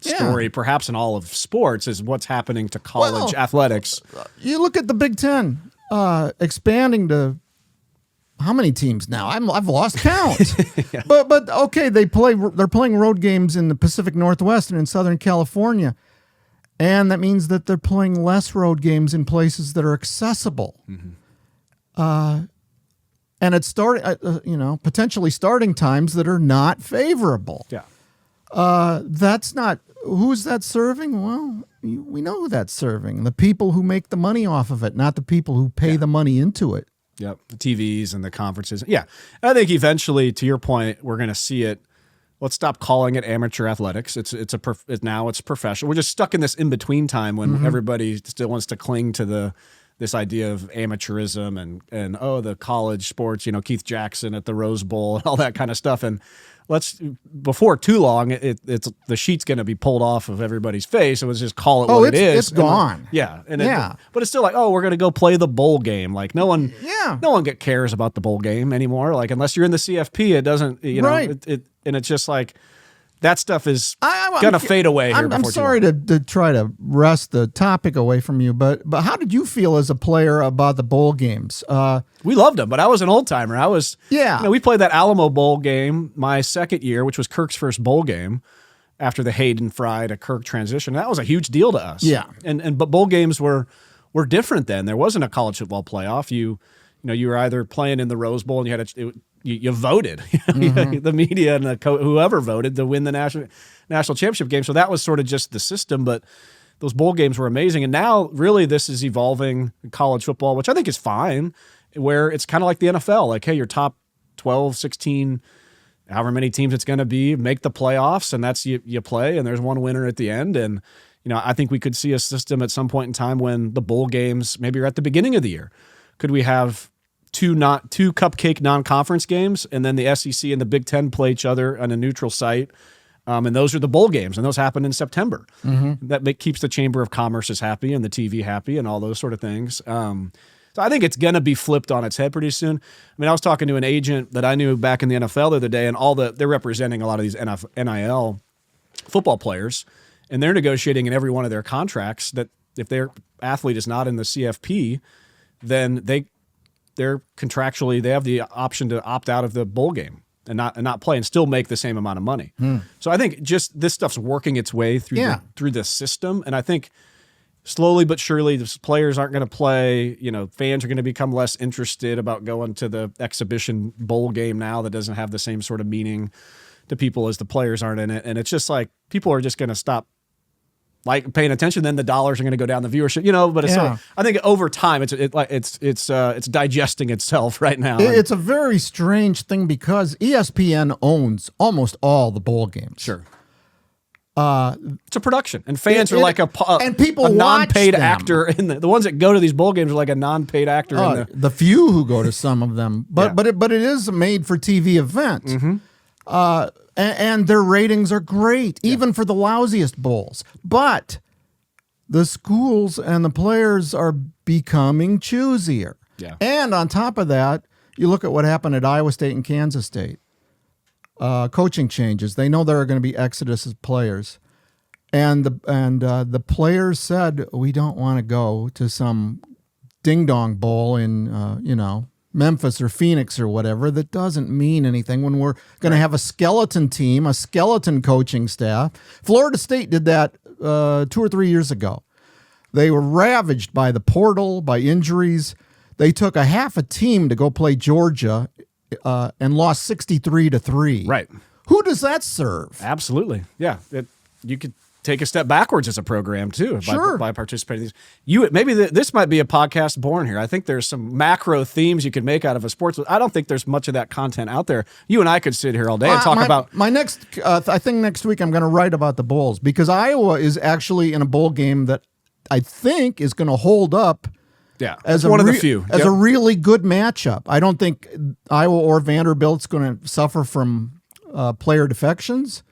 story, perhaps in all of sports, is what's happening to college athletics. You look at the Big Ten expanding to how many teams now? I've lost count. But okay, they're playing road games in the Pacific Northwest and in Southern California, and that means that they're playing less road games in places that are accessible. And it's potentially starting times that are not favorable. That's not. Who's that serving? Well, we know who that's serving. The people who make the money off of it, not the people who pay the money into it. Yep, the TVs and the conferences. Yeah, I think eventually, to your point, we're going to see it. Let's stop calling it amateur athletics. Now it's professional. We're just stuck in this in between time when everybody still wants to cling to this idea of amateurism and the college sports. Keith Jackson at the Rose Bowl and all that kind of stuff. And before too long, it's the sheet's going to be pulled off of everybody's face. It was just call it what it is. It's gone. But it's still like, we're going to go play the bowl game. Like no one cares about the bowl game anymore. Like unless you're in the CFP, it doesn't. And it's just like that stuff is going to fade away. I'm sorry to try to wrest the topic away from you, but how did you feel as a player about the bowl games? We loved them, but I was an old timer. We played that Alamo Bowl game my second year, which was Kirk's first bowl game after the Hayden Fry to Kirk transition. That was a huge deal to us. Yeah, but bowl games were different then. There wasn't a college football playoff. You were either playing in the Rose Bowl and you had you voted, the media and whoever voted to win the national championship game. So that was sort of just the system, but those bowl games were amazing. And now really this is evolving in college football, which I think is fine, where it's kind of like the NFL. Like, hey, your top 12, 16, however many teams it's going to be, make the playoffs, and that's you play, and there's one winner at the end. And, I think we could see a system at some point in time when the bowl games maybe are at the beginning of the year. Could we have two cupcake non-conference games, and then the SEC and the Big Ten play each other on a neutral site, and those are the bowl games, and those happen in September. That keeps the Chamber of Commerce happy and the TV happy and all those sort of things. So I think it's going to be flipped on its head pretty soon. I mean, I was talking to an agent that I knew back in the NFL the other day, and they're representing a lot of these NIL football players, and they're negotiating in every one of their contracts that if their athlete is not in the CFP, then they're contractually, they have the option to opt out of the bowl game and not play and still make the same amount of money. So I think just this stuff's working its way through the system, and I think slowly but surely the players aren't going to play. Fans are going to become less interested about going to the exhibition bowl game now that doesn't have the same sort of meaning to people as the players aren't in it, and it's just like people are just going to stop like paying attention, then the dollars are going to go down the viewership, but it's Yeah. I think over time it's digesting itself right now. It's a very strange thing because ESPN owns almost all the bowl games. Sure. It's a production, and fans are like and people a non-paid watch them. actor in the ones that go to these bowl games are like a non-paid actor in The few who go to some of them, but it is a made for TV event. And their ratings are great, even for the lousiest bowls. But the schools and the players are becoming choosier. Yeah. And on top of that, you look at what happened at Iowa State and Kansas State. Coaching changes. They know there are going to be exodus of players. And the players said, we don't want to go to some ding-dong bowl in, Memphis or Phoenix or whatever. That doesn't mean anything when we're going to have a skeleton team, a skeleton coaching staff. Florida State did that 2 or 3 years ago. They were ravaged by the portal, by injuries. They took a half a team to go play Georgia and lost 63-3. Right. Who does that serve? Absolutely. Yeah. You could take a step backwards as a program too by participating in these. Maybe this might be a podcast born here. I think there's some macro themes you could make out of a sports. I don't think there's much of that content out there. You and I could sit here all day and talk about my next. I think next week I'm going to write about the bowls because Iowa is actually in a bowl game that I think is going to hold up. Yeah, as one of the few. As a really good matchup. I don't think Iowa or Vanderbilt's going to suffer from player defections.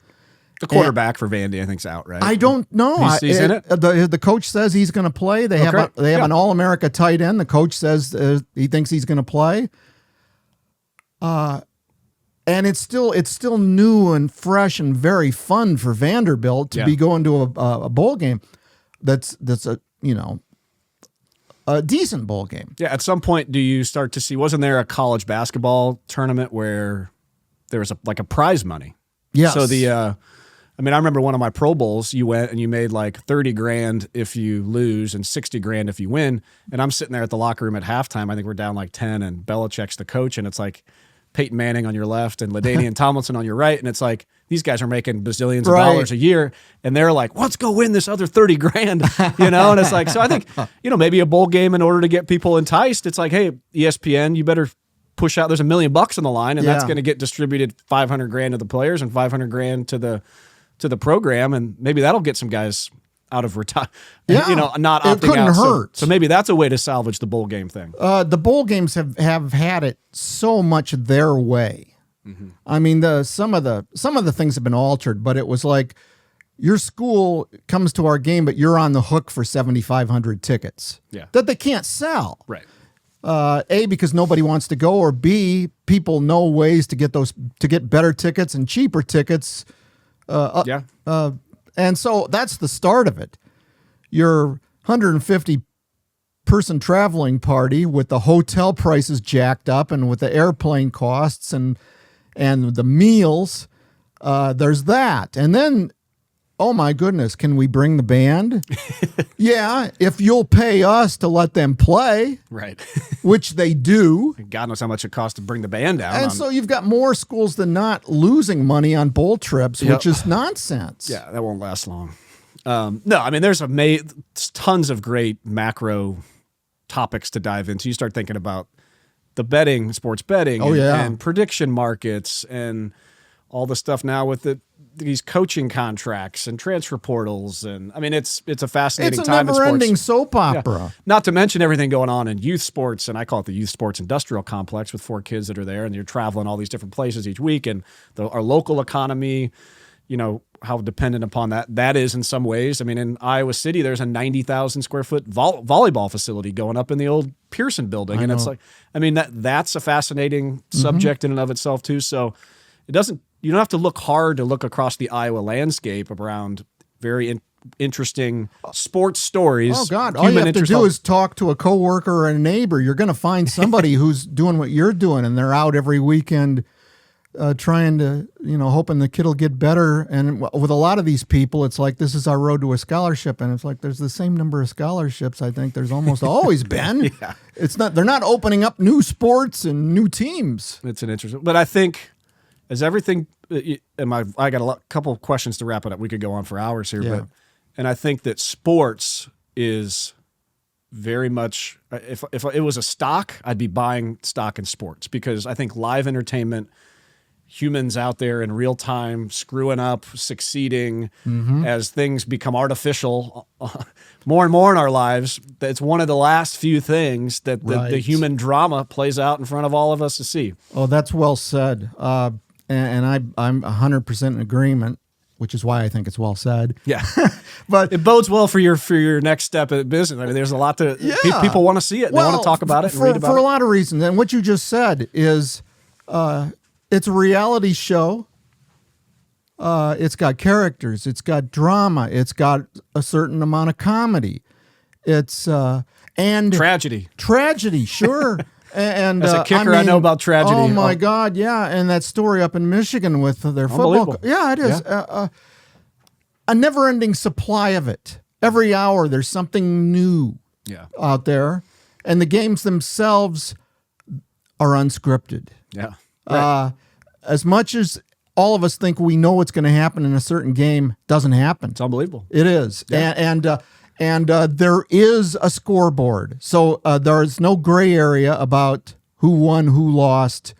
The quarterback for Vandy, I think, is out, right? I don't know. He's in it? The coach says he's going to play. They have an All-America tight end. The coach says he thinks he's going to play. And it's still new and fresh and very fun for Vanderbilt to be going to a bowl game. That's a decent bowl game. Yeah. At some point, do you start to see? Wasn't there a college basketball tournament where there was a prize money? Yes. So I remember one of my Pro Bowls, you went and you made like 30 grand if you lose and 60 grand if you win. And I'm sitting there at the locker room at halftime. I think we're down like 10 and Belichick's the coach. And it's like Peyton Manning on your left and LaDainian Tomlinson on your right. And it's like, these guys are making bazillions of dollars a year. And they're like, let's go win this other 30 grand, And it's like, so I think, maybe a bowl game in order to get people enticed. It's like, hey, ESPN, you better push out. There's $1 million on the line and that's going to get distributed 500 grand to the players and 500 grand to the program, and maybe that'll get some guys out of not opting it couldn't out. hurt. So maybe that's a way to salvage the bowl game thing. The bowl games have had it so much their way. Mm-hmm. I mean, some of the things have been altered, but it was like your school comes to our game, but you're on the hook for 7,500 tickets that they can't sell. Right. A, because nobody wants to go, or B, people know ways to get better tickets and cheaper tickets. And so that's the start of it. Your 150 person traveling party with the hotel prices jacked up and with the airplane costs and the meals, there's that. And then, oh my goodness, can we bring the band? Yeah, if you'll pay us to let them play. Right. Which they do. God knows how much it costs to bring the band down. And so you've got more schools than not losing money on bowl trips, which is nonsense. Yeah, that won't last long. There's tons of great macro topics to dive into. You start thinking about the sports betting and prediction markets and all the stuff now with these coaching contracts and transfer portals. And it's a fascinating time in sports. It's a never-ending soap opera. Yeah. Not to mention everything going on in youth sports, and I call it the youth sports industrial complex with 4 kids that are there, and you're traveling all these different places each week, and our local economy, how dependent upon that is in some ways. I mean, in Iowa City, there's a 90,000 square foot volleyball facility going up in the old Pearson building. And it's like, that's a fascinating subject in and of itself too. So you don't have to look hard to look across the Iowa landscape around very interesting sports stories. Oh God, all you have to do is talk to a coworker or a neighbor. You're going to find somebody who's doing what you're doing, and they're out every weekend trying to, hoping the kid will get better. And with a lot of these people, it's like, this is our road to a scholarship. And it's like, there's the same number of scholarships I think there's almost always been. Yeah. They're not opening up new sports and new teams. It's an interesting, but I think as everything, I got couple of questions to wrap it up. We could go on for hours here, but And I think that sports is very much, if it was a stock, I'd be buying stock in sports, because I think live entertainment, humans out there in real time, screwing up, succeeding, as things become artificial more and more in our lives, it's one of the last few things that the human drama plays out in front of all of us to see. Oh, that's well said. And I'm 100% in agreement, which is why I think it's well said. Yeah. But it bodes well for your next step at business. I mean, there's a lot to, people want to see it. They want to talk about it and read about it. For a lot of reasons. And what you just said is, it's a reality show. It's got characters. It's got drama. It's got a certain amount of comedy. It's and tragedy. Tragedy, sure. And as a kicker, I know about tragedy. Oh my God, yeah. And that story up in Michigan with their football. Yeah, it is. Yeah. A never-ending supply of it. Every hour, there's something new out there, and the games themselves are unscripted. Yeah. As much as all of us think we know what's going to happen in a certain game, doesn't happen. It's unbelievable. It is. Yeah. And there is a scoreboard. So there's no gray area about who won, who lost,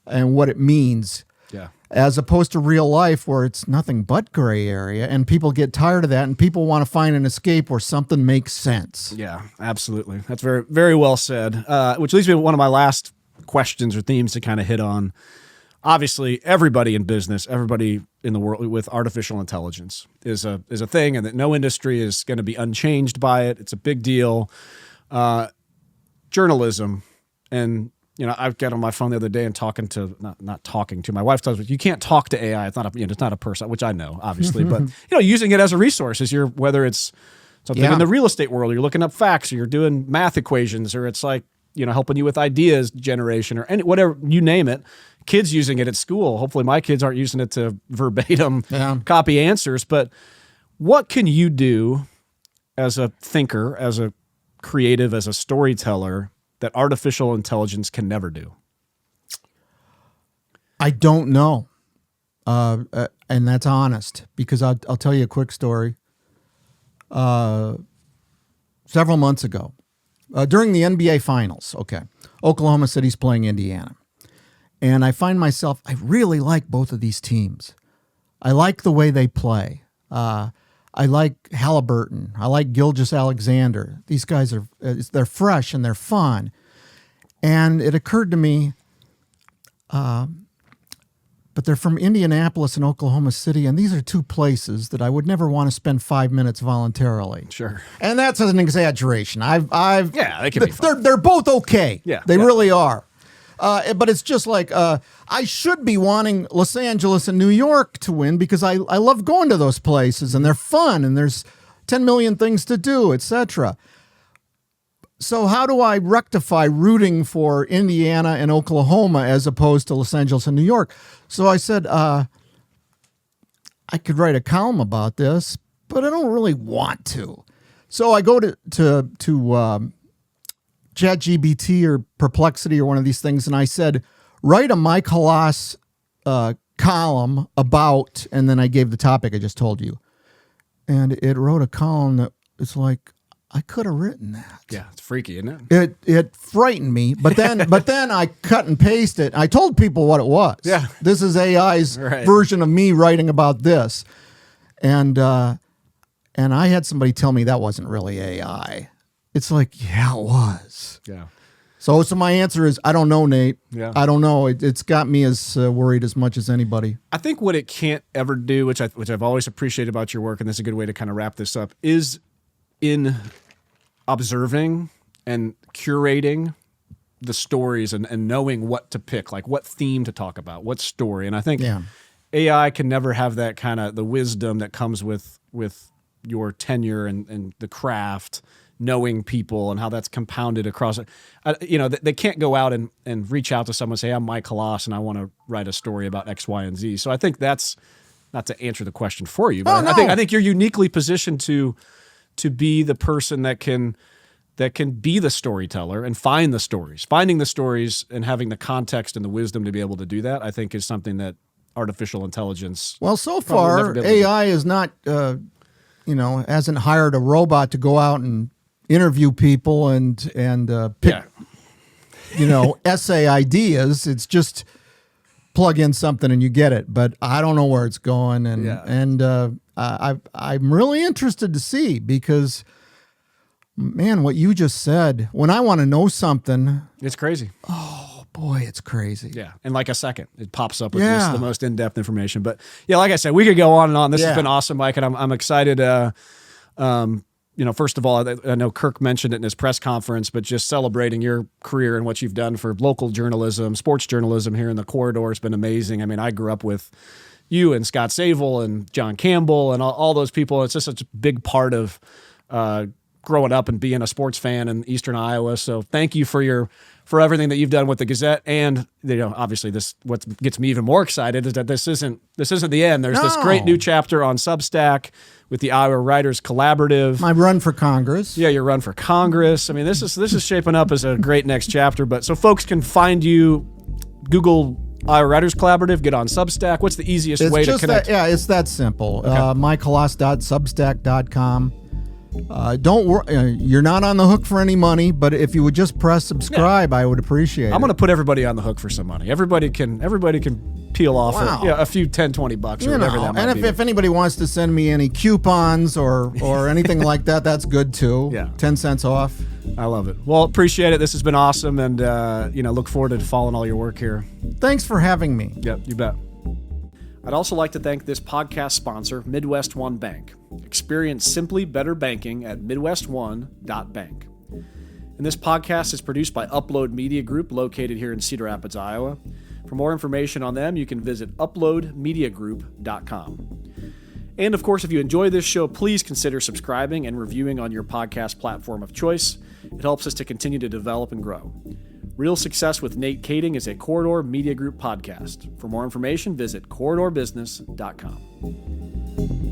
and what it means. Yeah. As opposed to real life, where it's nothing but gray area, and people get tired of that, and people want to find an escape where something makes sense. Yeah, absolutely. That's very, very well said. Which leads me to one of my last questions or themes to kind of hit on. Obviously, everybody in business, everybody in the world with artificial intelligence is a thing, and that no industry is going to be unchanged by it. It's a big deal. Journalism, and I've got on my phone the other day and talking to not talking to my wife tells me you can't talk to AI. It's not it's not a person, which I know obviously, but using it as a resource as whether it's something in the real estate world, you're looking up facts, or you're doing math equations, or it's like helping you with ideas generation, or whatever, you name it. Kids using it at school. Hopefully my kids aren't using it to verbatim copy answers, but what can you do as a thinker, as a creative, as a storyteller that artificial intelligence can never do? I don't know. And that's honest, because I'll tell you a quick story. Several months ago, during the NBA Finals, Oklahoma City's playing Indiana. And I find myself, I really like both of these teams. I like the way they play. I like Halliburton. I like Gilgeous-Alexander. These guys they're fresh and they're fun. And it occurred to me, but they're from Indianapolis and Oklahoma City, and these are two places that I would never want to spend 5 minutes voluntarily. Sure. And that's an exaggeration. They can be fun. They're both okay. Yeah, they really are. But it's just like I should be wanting Los Angeles and New York to win, because I love going to those places, and they're fun, and there's 10 million things to do, etc. So how do I rectify rooting for Indiana and Oklahoma as opposed to Los Angeles and New York? So I said, I could write a column about this, but I don't really want to. So I go to ChatGPT or Perplexity or one of these things, and I said, write a Mike Hlas column about, and then I gave the topic I just told you. And it wrote a column that it's like, I could have written that. Yeah, it's freaky, isn't it? It frightened me, but then I cut and pasted. I told people what it was. Yeah, this is AI's version of me writing about this, and I had somebody tell me that wasn't really AI. It's like, yeah, it was. Yeah. So my answer is, I don't know, Nate. Yeah. I don't know. It's got me as worried as much as anybody. I think what it can't ever do, which I've always appreciated about your work, and this is a good way to kind of wrap this up, is in observing and curating the stories and knowing what to pick, like what theme to talk about, what story. And I think AI can never have that kind of the wisdom that comes with your tenure and the craft, knowing people and how that's compounded across it. They can't go out and reach out to someone and say, I'm Mike Hlas and I want to write a story about X, Y, and Z. So I think that's not to answer the question for you, but I think you're uniquely positioned to be the person that can be the storyteller and find the stories. Finding the stories and having the context and the wisdom to be able to do that, I think, is something that artificial intelligence. Well, so far AI is not hasn't hired a robot to go out and interview people and pick, essay ideas. It's just plug in something and you get it. But I don't know where it's going, I'm really interested to see, because, man, what you just said, when I want to know something, it's crazy. Oh boy, it's crazy. Yeah, in like a second, it pops up with just the most in-depth information. But yeah, like I said, we could go on and on. This has been awesome, Mike, and I'm excited. First of all, I know Kirk mentioned it in his press conference, but just celebrating your career and what you've done for local journalism, sports journalism here in the corridor has been amazing. I mean, I grew up with you and Scott Sable and John Campbell and all those people. It's just such a big part of growing up and being a sports fan in Eastern Iowa. So thank you for everything that you've done with the Gazette. And obviously what gets me even more excited is that this isn't the end. There's this great new chapter on Substack with the Iowa Writers Collaborative. My run for Congress. Yeah, your run for Congress. I mean, this is shaping up as a great next chapter. But so folks can find you, Google Iowa Writers Collaborative, get on Substack. What's the easiest way to connect? It's that simple. Okay. MikeHlas.substack.com. Don't worry, you're not on the hook for any money, but if you would just press subscribe, I would appreciate it. I'm going to put everybody on the hook for some money. Everybody can peel off a few $10, $20 or whatever that might be. And if anybody wants to send me any coupons or anything like that, that's good too. Yeah. 10 cents off. I love it. Well, appreciate it. This has been awesome, and look forward to following all your work here. Thanks for having me. Yep, you bet. I'd also like to thank this podcast sponsor, Midwest One Bank. Experience simply better banking at midwestone.bank. And this podcast is produced by Upload Media Group, located here in Cedar Rapids, Iowa. For more information on them, you can visit uploadmediagroup.com. And of course, if you enjoy this show, please consider subscribing and reviewing on your podcast platform of choice. It helps us to continue to develop and grow. Real Success with Nate Kaeding is a Corridor Media Group podcast. For more information, visit corridorbusiness.com.